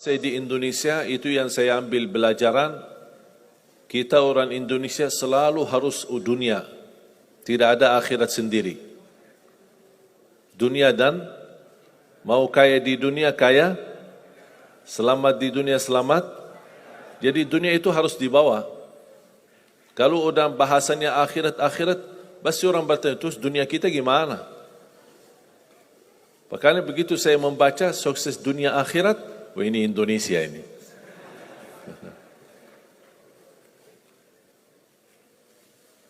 Saya di Indonesia, itu yang saya ambil pelajaran. Kita orang Indonesia selalu harus dunia. Tidak ada akhirat sendiri. Dunia dan mau kaya di dunia kaya, selamat di dunia selamat. Jadi dunia itu harus dibawa. Kalau udah bahasanya akhirat, pasti orang bertanya, terus dunia kita gimana? Makanya begitu saya membaca sukses dunia akhirat, wah ini Indonesia ini.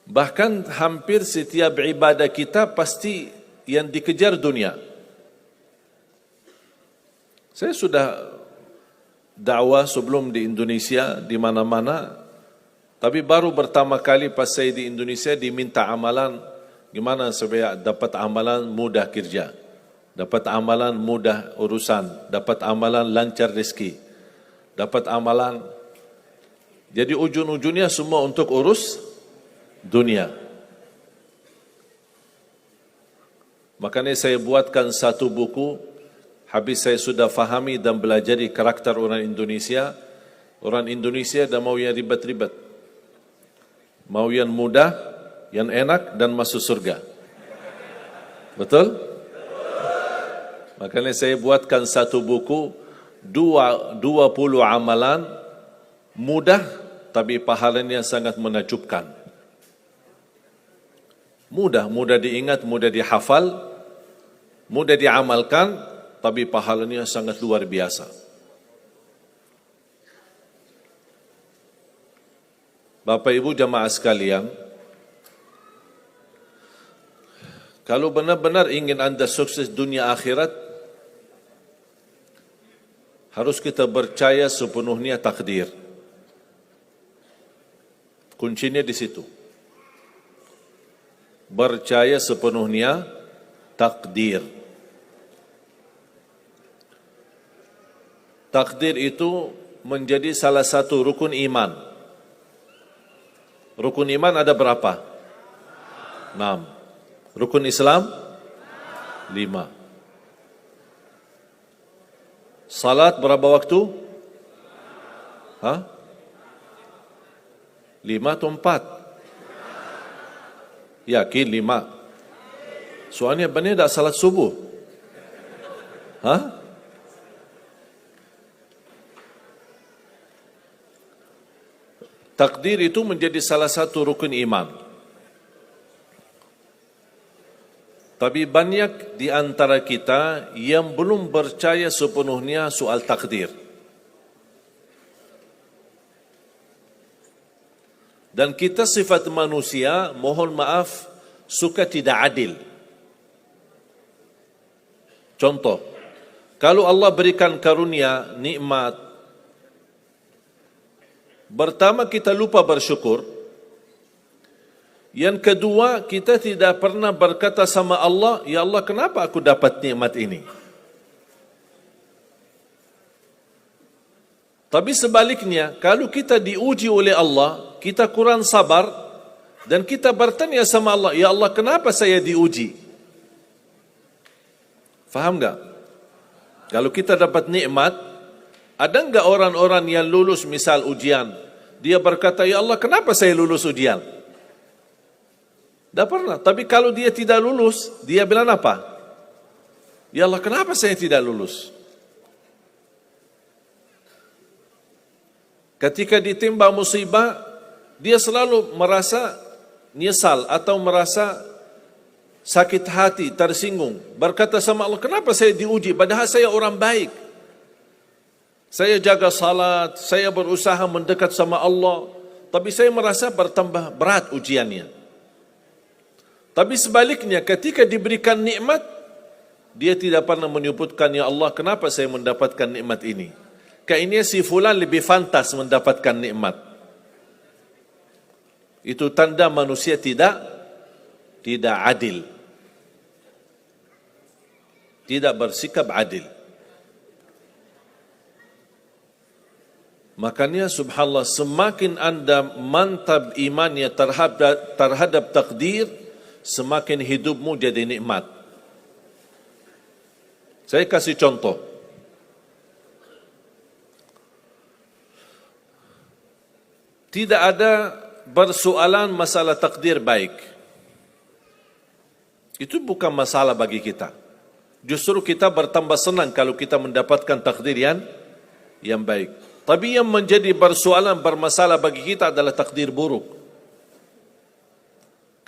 Bahkan hampir setiap ibadah kita pasti yang dikejar dunia. Saya sudah dakwah sebelum di Indonesia, di mana-mana. Tapi baru pertama kali pas saya di Indonesia diminta amalan, gimana supaya dapat amalan mudah kerja, dapat amalan mudah urusan, dapat amalan lancar rezeki, dapat amalan. Jadi ujung-ujungnya semua untuk urus dunia. Makanya saya buatkan satu buku, habis saya sudah fahami dan belajari karakter orang Indonesia. Orang Indonesia dah mau yang ribet-ribet, mau yang mudah, yang enak dan masuk surga. Betul? Makanya saya buatkan satu buku, 20 amalan mudah tapi pahalanya sangat menakjubkan. Mudah diingat, mudah dihafal, mudah diamalkan, tapi pahalanya sangat luar biasa. Bapak Ibu jamaah sekalian, kalau benar-benar ingin Anda sukses dunia akhirat, harus kita percaya sepenuhnya takdir. Kuncinya di situ. Percaya sepenuhnya takdir. Takdir itu menjadi salah satu rukun iman. Rukun iman ada berapa? 6. Rukun Islam? 5. Salat berapa waktu? 5 atau 4? Yakin 5. Soalnya benar tak salat subuh. Takdir itu menjadi salah satu rukun iman. Tapi banyak di antara kita yang belum percaya sepenuhnya soal takdir. Dan kita sifat manusia, mohon maaf, suka tidak adil. Contoh, kalau Allah berikan karunia, nikmat, pertama kita lupa bersyukur. Yang kedua, kita tidak pernah berkata sama Allah, ya Allah kenapa aku dapat nikmat ini? Tapi sebaliknya, kalau kita diuji oleh Allah, kita kurang sabar, dan kita bertanya sama Allah, ya Allah kenapa saya diuji? Faham tak? Kalau kita dapat nikmat, ada enggak orang-orang yang lulus misal ujian, dia berkata, ya Allah kenapa saya lulus ujian? Tak pernah. Tapi kalau dia tidak lulus, dia bilang apa? Ya Allah kenapa saya tidak lulus? Ketika ditimpa musibah, dia selalu merasa nyesal atau merasa sakit hati, tersinggung. Berkata sama Allah, kenapa saya diuji? Padahal saya orang baik. Saya jaga salat, saya berusaha mendekat sama Allah. Tapi saya merasa bertambah berat ujiannya. Tapi sebaliknya, ketika diberikan nikmat, dia tidak pernah menyebutkan, ya Allah kenapa saya mendapatkan nikmat ini? Kayaknya si fulan lebih fantas mendapatkan nikmat. Itu tanda manusia tidak adil. Tidak bersikap adil. Makanya subhanallah, semakin Anda mantap imannya terhadap takdir, semakin hidupmu jadi nikmat. Saya kasih contoh. tidak ada persoalan masalah takdir baik. Itu bukan masalah bagi kita. Justru kita bertambah senang kalau kita mendapatkan takdir yang baik. Tapi yang menjadi persoalan bermasalah bagi kita adalah takdir buruk.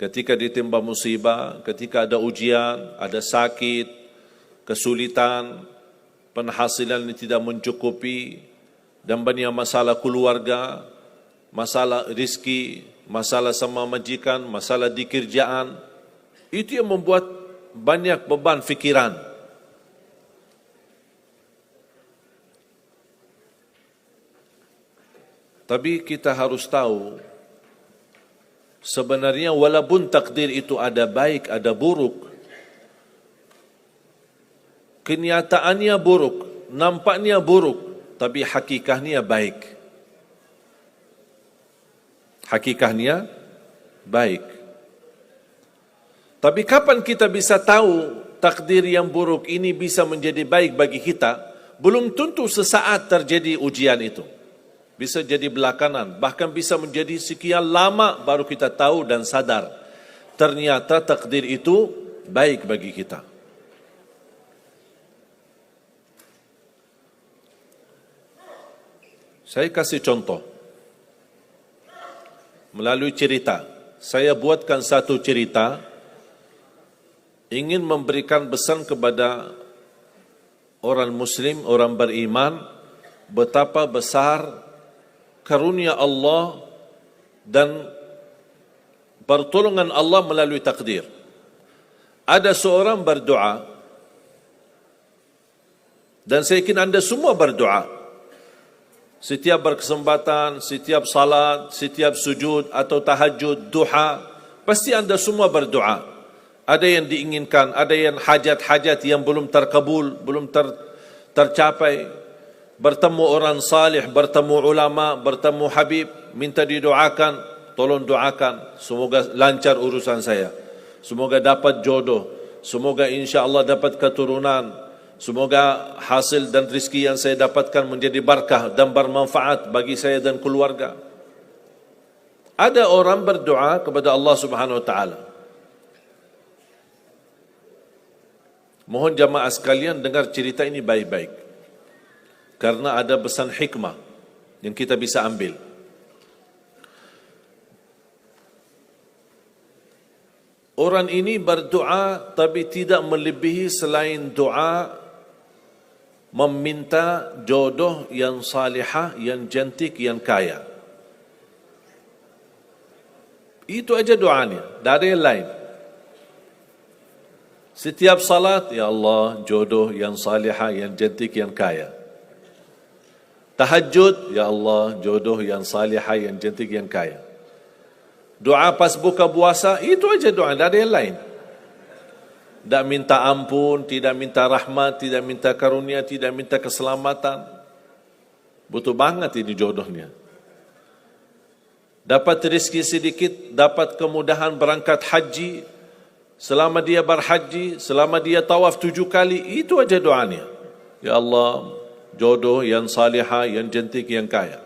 Ketika ditimpa musibah, ketika ada ujian, ada sakit, kesulitan, penghasilan yang tidak mencukupi, dan banyak masalah keluarga, masalah rezeki, masalah sama majikan, masalah di kerjaan, itu yang membuat banyak beban fikiran. Tapi kita harus tahu, sebenarnya walaupun takdir itu ada baik, ada buruk, kenyataannya buruk, nampaknya buruk, tapi hakikahnya baik. Hakikahnya baik. Tapi kapan kita bisa tahu takdir yang buruk ini bisa menjadi baik bagi kita? Belum tentu sesaat terjadi ujian itu. Bisa jadi belakangan, bahkan bisa menjadi sekian lama baru kita tahu dan sadar. Ternyata takdir itu baik bagi kita. Saya kasih contoh. Melalui cerita. Saya buatkan satu cerita, ingin memberikan pesan kepada orang Muslim, orang beriman, betapa besar karunia Allah dan pertolongan Allah melalui takdir. Ada seorang berdoa, dan saya yakin anda semua berdoa. Setiap berkesempatan, setiap salat, setiap sujud atau tahajud, duha, pasti anda semua berdoa. Ada yang diinginkan, ada yang hajat-hajat yang belum terkabul, belum tercapai. Bertemu orang salih, bertemu ulama, bertemu habib, minta didoakan, tolong doakan, semoga lancar urusan saya, semoga dapat jodoh, semoga insya-Allah dapat keturunan, semoga hasil dan rezeki yang saya dapatkan menjadi berkah dan bermanfaat bagi saya dan keluarga. Ada orang berdoa kepada Allah Subhanahu wa taala. Mohon jamaah sekalian dengar cerita ini baik-baik, karena ada pesan hikmah yang kita bisa ambil. Orang ini berdoa tapi tidak melebihi selain doa meminta jodoh yang salihah, yang cantik, yang kaya. Itu aja doanya, tak ada yang lain. Setiap salat, ya Allah, jodoh yang salihah, yang cantik, yang kaya. Tahajud, ya Allah, jodoh yang salihah, yang cantik, yang kaya. Doa pas buka puasa, itu aja doa, tidak ada yang lain. Tidak minta ampun, tidak minta rahmat, tidak minta karunia, tidak minta keselamatan. Butuh banget ini jodohnya. Dapat rezeki sedikit, dapat kemudahan berangkat haji. Selama dia berhaji, selama dia tawaf 7 kali, itu aja doanya. Ya Allah, jodoh yang salihah, yang cantik, yang kaya.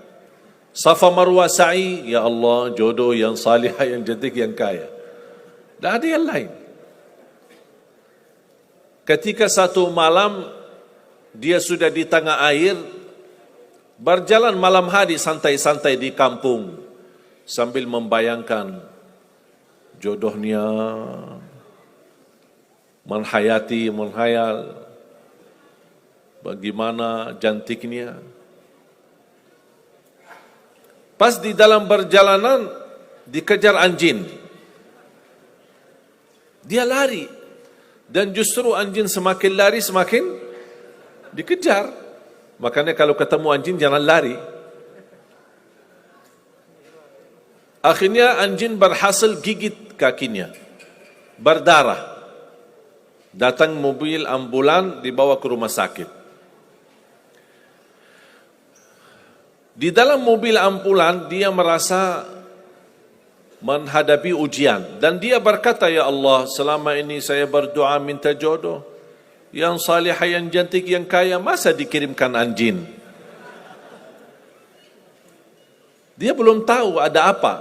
Safa Marwah sa'i, ya Allah, jodoh yang salihah, yang cantik, yang kaya. Tak ada yang lain. Ketika satu malam dia sudah di tengah air, berjalan malam hari santai-santai di kampung sambil membayangkan jodohnya, menghayal bagaimana cantiknya. Pas di dalam perjalanan dikejar anjing. Dia lari, dan justru anjing semakin lari semakin dikejar. Makanya kalau ketemu anjing jangan lari. Akhirnya anjing berhasil gigit kakinya, berdarah. Datang mobil ambulan, dibawa ke rumah sakit. Di dalam mobil ambulan dia merasa menghadapi ujian, dan dia berkata, ya Allah, selama ini saya berdoa minta jodoh yang salihah, yang cantik, yang kaya, masa dikirimkan anjing? Dia belum tahu ada apa.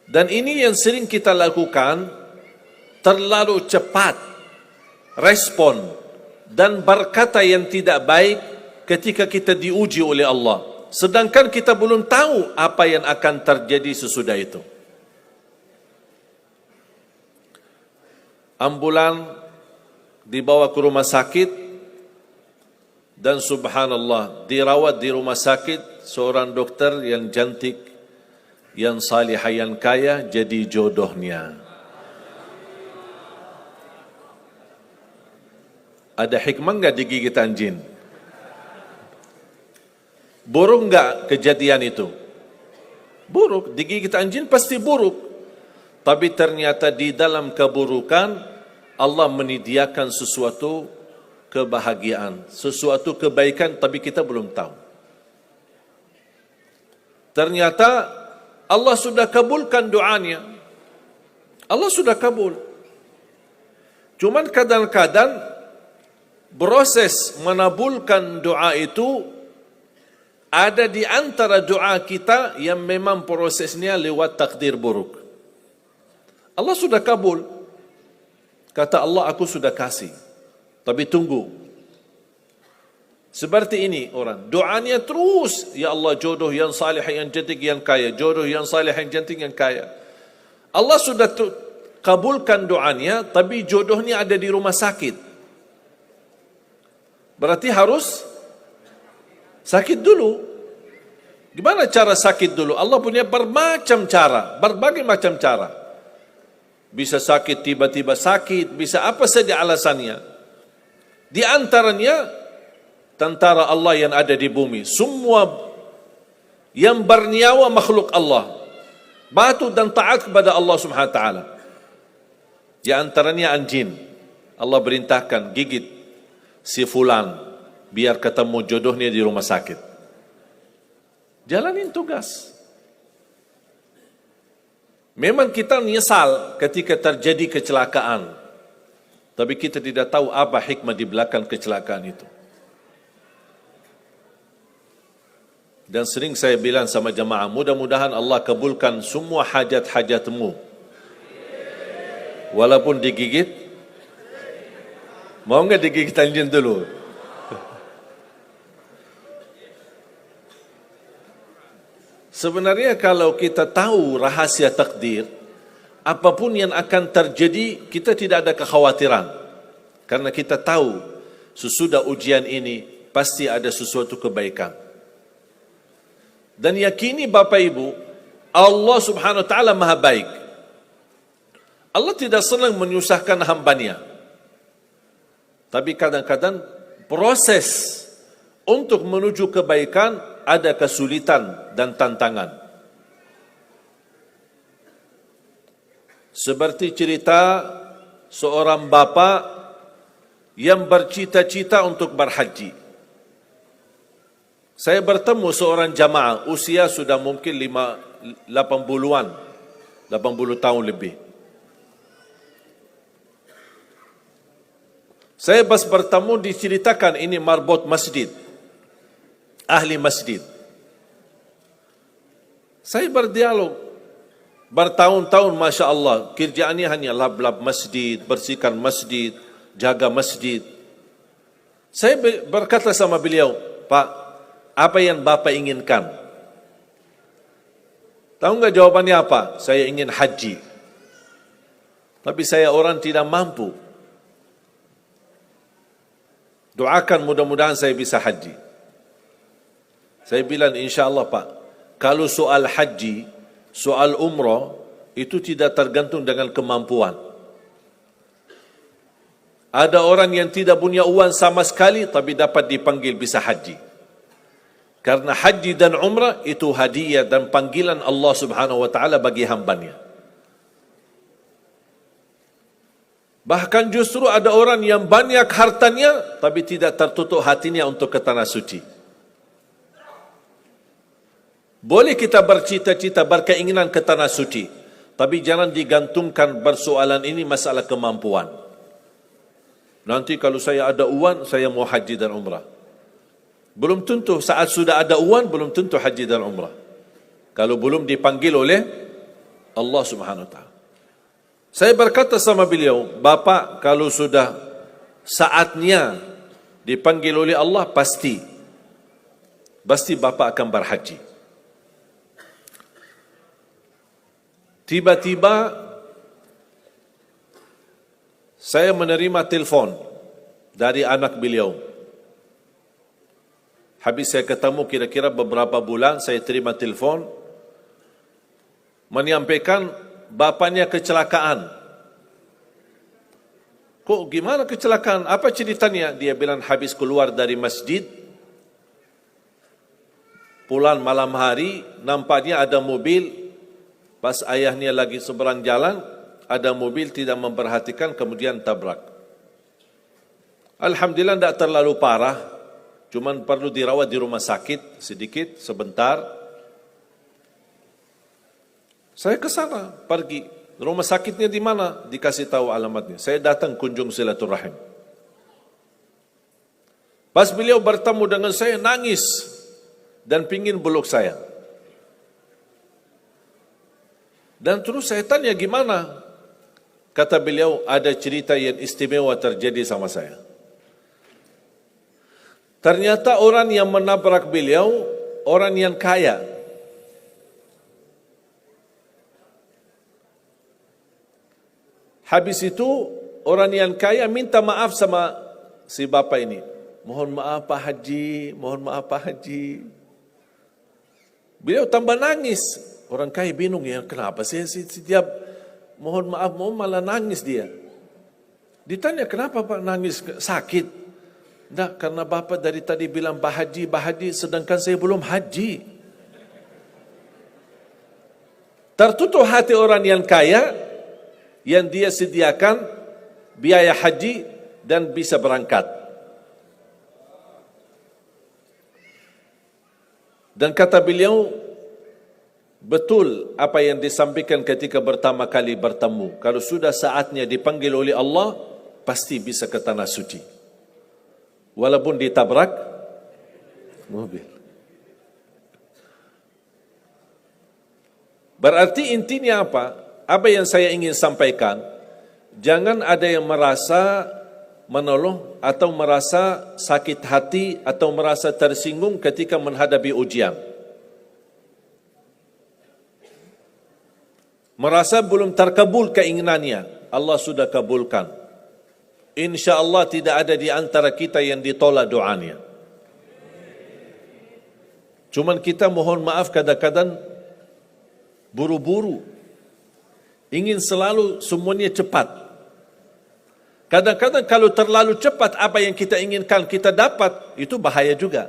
Dan ini yang sering kita lakukan, terlalu cepat respon dan berkata yang tidak baik ketika kita diuji oleh Allah. Sedangkan kita belum tahu apa yang akan terjadi sesudah itu. Ambulan dibawa ke rumah sakit dan subhanallah dirawat di rumah sakit seorang dokter yang cantik, yang salihah, yang kaya jadi jodohnya. Ada hikmah enggak digigit anjing? Buruk enggak kejadian itu? Buruk, digigit anjing pasti buruk. Tapi ternyata di dalam keburukan Allah menyediakan sesuatu kebahagiaan, sesuatu kebaikan, tapi kita belum tahu. Ternyata Allah sudah kabulkan doanya. Allah sudah kabul. Cuman kadang-kadang proses menabulkan doa itu ada di antara doa kita yang memang prosesnya lewat takdir buruk. Allah sudah kabul. Kata Allah, aku sudah kasih. Tapi tunggu. Seperti ini orang. Doanya terus. Ya Allah, jodoh yang salih, yang cantik, yang kaya. Jodoh yang salih, yang cantik, yang kaya. Allah sudah kabulkan doanya, tapi jodohnya ada di rumah sakit. Berarti harus sakit dulu. Gimana cara sakit dulu? Allah punya bermacam cara. Berbagai macam cara. Bisa sakit, tiba-tiba sakit, bisa apa saja alasannya. Di antaranya, tentara Allah yang ada di bumi. Semua yang bernyawa makhluk Allah. Patuh dan taat kepada Allah subhanahu wa ta'ala. Di antaranya anjing. Allah perintahkan, gigit si fulan, biar ketemu jodohnya di rumah sakit. Jalanin tugas. Memang kita menyesal ketika terjadi kecelakaan, tapi kita tidak tahu apa hikmah di belakang kecelakaan itu. Dan sering saya bilang sama jamaah, mudah-mudahan Allah kabulkan semua hajat-hajatmu. Walaupun digigit, mau enggak digigit anjing dulu? Sebenarnya kalau kita tahu rahasia takdir, apapun yang akan terjadi, kita tidak ada kekhawatiran. Karena kita tahu sesudah ujian ini pasti ada sesuatu kebaikan. Dan yakini Bapak Ibu, Allah subhanahu wa ta'ala maha baik. Allah tidak senang menyusahkan hambanya. Tapi kadang-kadang proses untuk menuju kebaikan ada kesulitan dan tantangan. Seperti cerita seorang bapa yang bercita-cita untuk berhaji. Saya bertemu seorang jamaah, usia sudah mungkin 80-an, 80 tahun lebih. Saya pas bertemu diceritakan ini marbot masjid, ahli masjid. Saya berdialog bertahun-tahun, Masya Allah, kerjaannya hanya lap-lap masjid, bersihkan masjid, jaga masjid. Saya berkata sama beliau, Pak, apa yang Bapak inginkan? Tahu enggak jawabannya apa? Saya ingin haji. Tapi saya orang tidak mampu. Doakan mudah-mudahan saya bisa haji. Saya bilang, insya Allah Pak, kalau soal haji, soal umrah, itu tidak tergantung dengan kemampuan. Ada orang yang tidak punya uang sama sekali, tapi dapat dipanggil bisa haji. Karena haji dan umrah itu hadiah dan panggilan Allah subhanahu wa ta'ala bagi hambanya. Bahkan justru ada orang yang banyak hartanya, tapi tidak tertutup hatinya untuk ke tanah suci. Boleh kita bercita-cita, berkeinginan ke tanah suci, tapi jangan digantungkan persoalan ini masalah kemampuan. Nanti kalau saya ada uang, saya mau haji dan umrah. Belum tentu saat sudah ada uang, belum tentu haji dan umrah. Kalau belum dipanggil oleh Allah Subhanahu wa taala. Saya berkata sama beliau, Bapak kalau sudah saatnya dipanggil oleh Allah, pasti Bapak akan berhaji. Tiba-tiba saya menerima telefon dari anak beliau. Habis saya ketemu kira-kira beberapa bulan, saya terima telefon menyampaikan bapaknya kecelakaan. Kok gimana kecelakaan? Apa ceritanya? Dia bilang habis keluar dari masjid, pulang malam hari, nampaknya ada mobil, pas ayahnya lagi seberang jalan, ada mobil tidak memperhatikan, kemudian tabrak. Alhamdulillah tidak terlalu parah, cuman perlu dirawat di rumah sakit sedikit, sebentar. Saya ke sana, pergi. Rumah sakitnya di mana? Dikasih tahu alamatnya. Saya datang kunjung silaturahim. Pas beliau bertemu dengan saya, nangis dan pingin peluk saya. Dan terus saya tanya gimana? Kata beliau, ada cerita yang istimewa terjadi sama saya. Ternyata orang yang menabrak beliau, orang yang kaya. Habis itu orang yang kaya minta maaf sama si bapak ini. Mohon maaf Pak Haji, mohon maaf Pak Haji. Beliau tambah nangis. Orang kaya bingung, ya kenapa sih setiap mohon maaf malah nangis dia. Ditanya kenapa Pak nangis, sakit? Tidak, karena bapak dari tadi bilang Pak Haji, sedangkan saya belum haji. Tertutup hati orang yang kaya, yang dia sediakan biaya haji dan bisa berangkat. Dan kata beliau, betul apa yang disampaikan ketika pertama kali bertemu. Kalau sudah saatnya dipanggil oleh Allah, pasti bisa ke tanah suci. Walaupun ditabrak mobil. Berarti intinya apa? Apa yang saya ingin sampaikan, jangan ada yang merasa menolong atau merasa sakit hati atau merasa tersinggung ketika menghadapi ujian. Merasa belum terkabul keinginannya, Allah sudah kabulkan. InsyaAllah tidak ada di antara kita yang ditolak doanya. Cuman kita mohon maaf kadang-kadang buru-buru. Ingin selalu semuanya cepat. Kadang-kadang kalau terlalu cepat apa yang kita inginkan kita dapat, itu bahaya juga.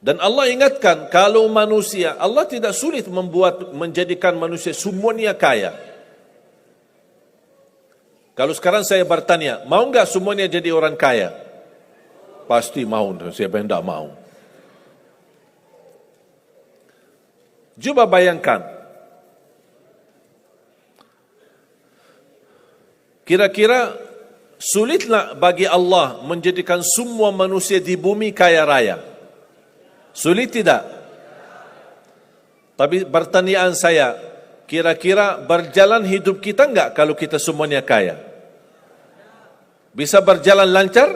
Dan Allah ingatkan, kalau manusia, Allah tidak sulit menjadikan manusia semuanya kaya. Kalau sekarang saya bertanya, mau enggak semuanya jadi orang kaya? Pasti mau, siapa yang tidak mau. Coba bayangkan, kira-kira sulitlah bagi Allah menjadikan semua manusia di bumi kaya raya? Sulit tidak? Tapi pertanyaan saya, kira-kira berjalan hidup kita enggak kalau kita semuanya kaya? Bisa berjalan lancar?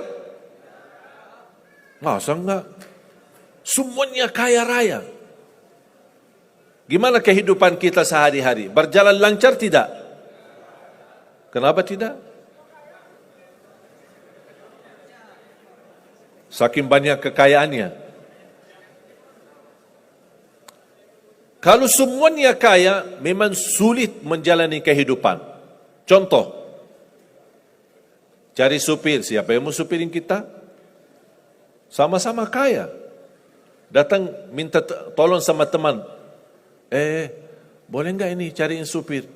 Masa enggak? Semuanya kaya raya. Gimana kehidupan kita sehari-hari? Berjalan lancar tidak? Kenapa tidak? Saking banyak kekayaannya. Kalau semuanya kaya, memang sulit menjalani kehidupan. Contoh, cari supir, siapa yang mau supirin kita? Sama-sama kaya. Datang minta tolong sama teman. Boleh enggak ini cariin supir?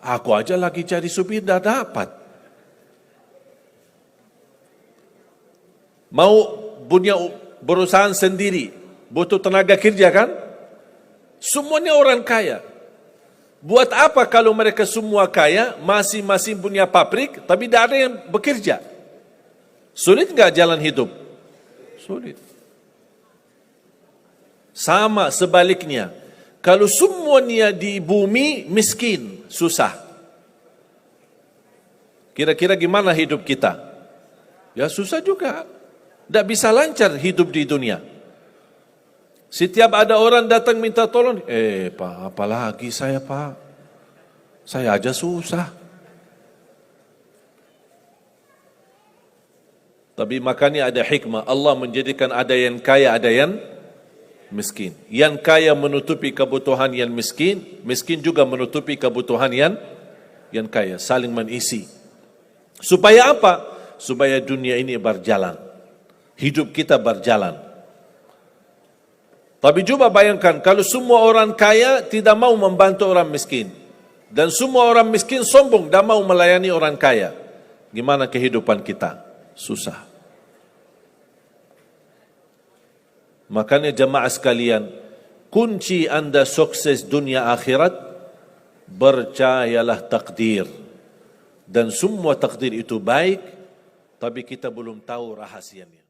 Aku aja lagi cari supir, dah dapat. Mau punya perusahaan sendiri, butuh tenaga kerja kan? Semuanya orang kaya. Buat apa kalau mereka semua kaya, masing-masing punya pabrik, tapi tidak ada yang bekerja? Sulit nggak jalan hidup? Sulit. Sama sebaliknya, kalau semuanya di bumi miskin, susah. Kira-kira gimana hidup kita? Ya susah juga. Tidak bisa lancar hidup di dunia. Setiap ada orang datang minta tolong, Pak, apalagi saya Pak? Saya aja susah. Tapi makanya ada hikmah. Allah menjadikan ada yang kaya, ada yang miskin. Yang kaya menutupi kebutuhan yang miskin, miskin juga menutupi kebutuhan yang kaya, saling mengisi. Supaya apa? Supaya dunia ini berjalan. Hidup kita berjalan. Tapi coba bayangkan kalau semua orang kaya tidak mau membantu orang miskin, dan semua orang miskin sombong dan mau melayani orang kaya. Gimana kehidupan kita? Susah. Makanya jemaah sekalian, kunci Anda sukses dunia akhirat, percayalah takdir. Dan semua takdir itu baik, tapi kita belum tahu rahasianya.